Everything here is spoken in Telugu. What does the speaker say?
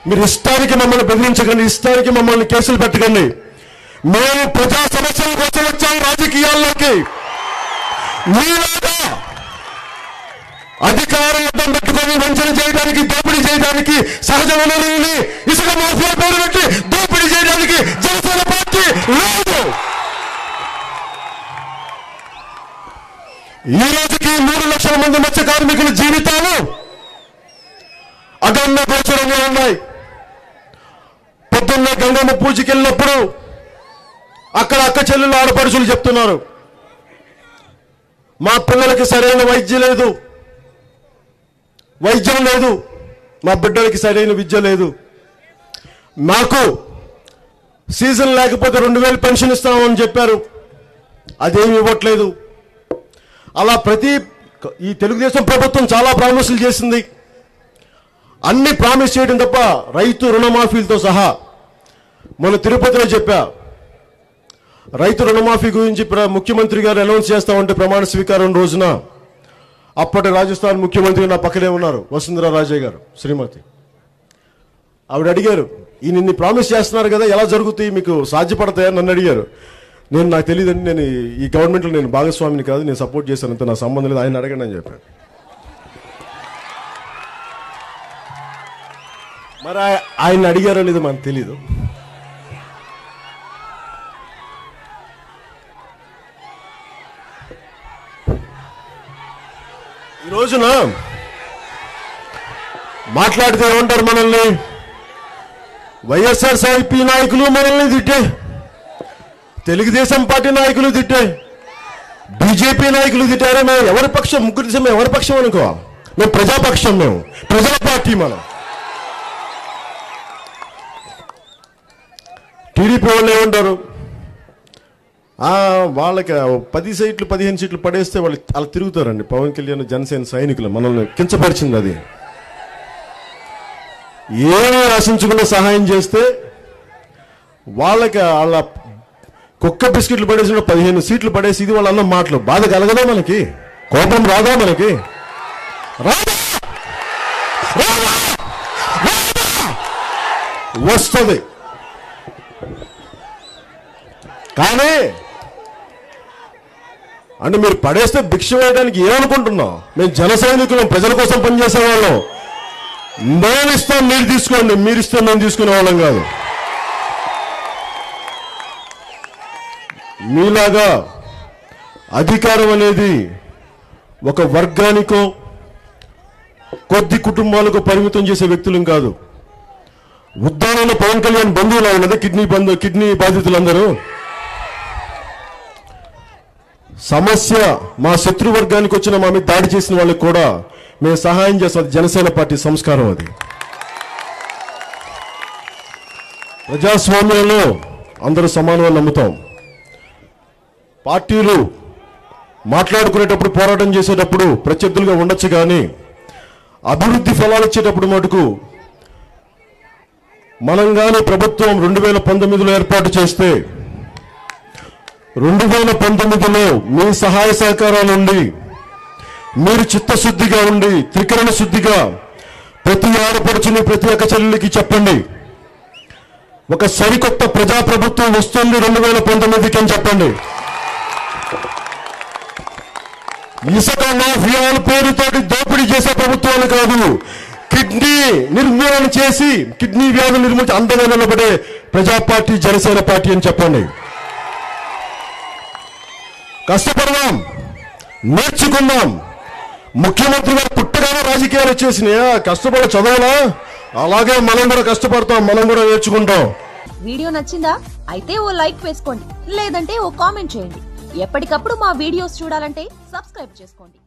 మీరు ఇష్టానికి మమ్మల్ని బెదిరించకండి, ఇష్టానికి మమ్మల్ని కేసులు పెట్టకండి. మేము ప్రజా సమస్యల కోసం వచ్చాము రాజకీయాల్లోకి. మీలాగా అధికారం అడ్డం పెట్టుకొని వంచన చేయడానికి, దోపిడీ చేయడానికి, సహజ వనరుల్ని ఇసుక మాఫియా పేరు పెట్టి దోపిడీ చేయడానికి జనసేన పార్టీ లేదు. ఈ రోజుకి 3 లక్షల మంది మత్స్య కార్మికుల జీవితాలు అగమ్య గోచరంగా ఉన్నాయి. పొద్దున్న గంగమ్మ పూజకి వెళ్ళినప్పుడు అక్కడ అక్క చెల్లెలు ఆడపడుచులు చెప్తున్నారు, మా పిల్లలకి సరైన వైద్యం లేదు, మా బిడ్డలకి సరైన విద్య లేదు, మాకు సీజన్ లేకపోతే 2000 పెన్షన్ ఇస్తామని చెప్పారు, అదేమి ఇవ్వట్లేదు. అలా ఈ తెలుగుదేశం ప్రభుత్వం చాలా ప్రామిసులు చేసింది. అన్ని ప్రామిస్ చేయడం తప్ప రైతు రుణమాఫీలతో సహా మన తిరుపతిలో చెప్పా, రైతు రుణమాఫీ గురించి ముఖ్యమంత్రి గారు అనౌన్స్ చేస్తామంటే ప్రమాణ స్వీకారం రోజున అప్పటి రాజస్థాన్ ముఖ్యమంత్రి నా పక్కనే ఉన్నారు, వసుంధరా రాజే గారు శ్రీమతి. ఆవిడ అడిగారు, ఈయన్ని ప్రామిస్ చేస్తున్నారు కదా, ఎలా జరుగుతాయి, మీకు సాధ్యపడతాయని నన్ను అడిగారు. నాకు తెలియదండి, నేను ఈ గవర్నమెంట్లో నేను భాగస్వామిని కాదు, నేను సపోర్ట్ చేశాను అంత, నా సంబంధం లేదు, ఆయన అడగండి అని చెప్పాను. మరి ఆయన అడిగారో లేదో మనకు తెలీదు. ఈ రోజున మాట్లాడితే ఏమంటారు, మనల్ని వైఎస్ఆర్సీపీ నాయకులు మనల్ని తిట్టే, తెలుగుదేశం పార్టీ నాయకులు తిట్టే, బీజేపీ నాయకులు తిట్టారే. మేము ఎవరి పక్షం, ముగ్గురు మేము ఎవరి పక్షం అనుకో, మేము ప్రజాపక్షం, మేము ప్రజల పార్టీ. మనం టీడీపీ వాళ్ళు ఏమంటారు, వాళ్ళకి 10 సీట్లు 15 సీట్లు పడేస్తే వాళ్ళు అలా తిరుగుతారండి. పవన్ కళ్యాణ్ జనసేన సైనికులు మనల్ని కించపరిచింది. అది ఏమీ ఆశించకుండా సహాయం చేస్తే వాళ్ళకి వాళ్ళ కుక్క బిస్కెట్లు పడేసిన 15 సీట్లు పడేసి ఇది వాళ్ళ అన్న మాటలు బాధ కలగదా, మనకి కోపం రాదా, మనకి వస్తుంది. కానీ అంటే మీరు పడేస్తే భిక్ష వేయడానికి ఏమనుకుంటున్నాం, మేము జన సైనికులం, ప్రజల కోసం పనిచేసే వాళ్ళం. మేము ఇస్తాం మీరు తీసుకోండి, మీరు ఇస్తే మేము తీసుకునే వాళ్ళం కాదు. మీలాగా అధికారం అనేది ఒక వర్గానికో కొద్ది కుటుంబాలకు పరిమితం చేసే వ్యక్తులం కాదు. ఉద్దానంలో పవన్ కళ్యాణ్ బంధువులు ఉన్నది, కిడ్నీ బాధితులందరూ. సమస్య మా శత్రువర్గానికి వచ్చిన మా మీద దాడి చేసిన వాళ్ళకి కూడా మేము సహాయం చేస్తాం. జనసేన పార్టీ సంస్కారం అది. ప్రజాస్వామ్యంలో అందరూ సమానంగా నమ్ముతాం. పార్టీలు మాట్లాడుకునేటప్పుడు, పోరాటం చేసేటప్పుడు ప్రత్యర్థులుగా ఉండొచ్చు, కానీ అభివృద్ధి ఫలాలు ఇచ్చేటప్పుడు మటుకు మనం కానీ ప్రభుత్వం 2019లో ఏర్పాటు చేస్తే 2019లో మీ సహాయ సహకారాలు ఉండి, మీరు చిత్తశుద్ధిగా ఉండి, త్రికరణ శుద్ధిగా ప్రతి ఆడపడుచుని, ప్రతి ఒక్క చెల్లెలికి చెప్పండి, ఒక సరికొత్త ప్రజాప్రభుత్వం వస్తుంది 2019కి అని చెప్పండి. ఇసుక మాఫియాల పేరుతోటి దోపిడీ చేసే ప్రభుత్వాలు కాదు, కిడ్నీ నిర్మూలన చేసి, కిడ్నీ వ్యాధులు నిర్మూలించి అందంగా నిలబడే ప్రజా పార్టీ జనసేన పార్టీ అని చెప్పండి. కష్టపడదాం, నేర్చుకుందాం. ముఖ్యమంత్రి గారు పుట్టగానే రాజకీయాలు వచ్చేసినాయా, కష్టపడి చదవాలా, అలాగే మనం కూడా కష్టపడతాం, మనం కూడా నేర్చుకుంటాం. వీడియో నచ్చిందా? అయితే ఓ లైక్ వేసుకోండి, లేదంటే ఓ కామెంట్ చేయండి. ఎప్పటికప్పుడు మా వీడియోస్ చూడాలంటే సబ్స్క్రైబ్ చేసుకోండి.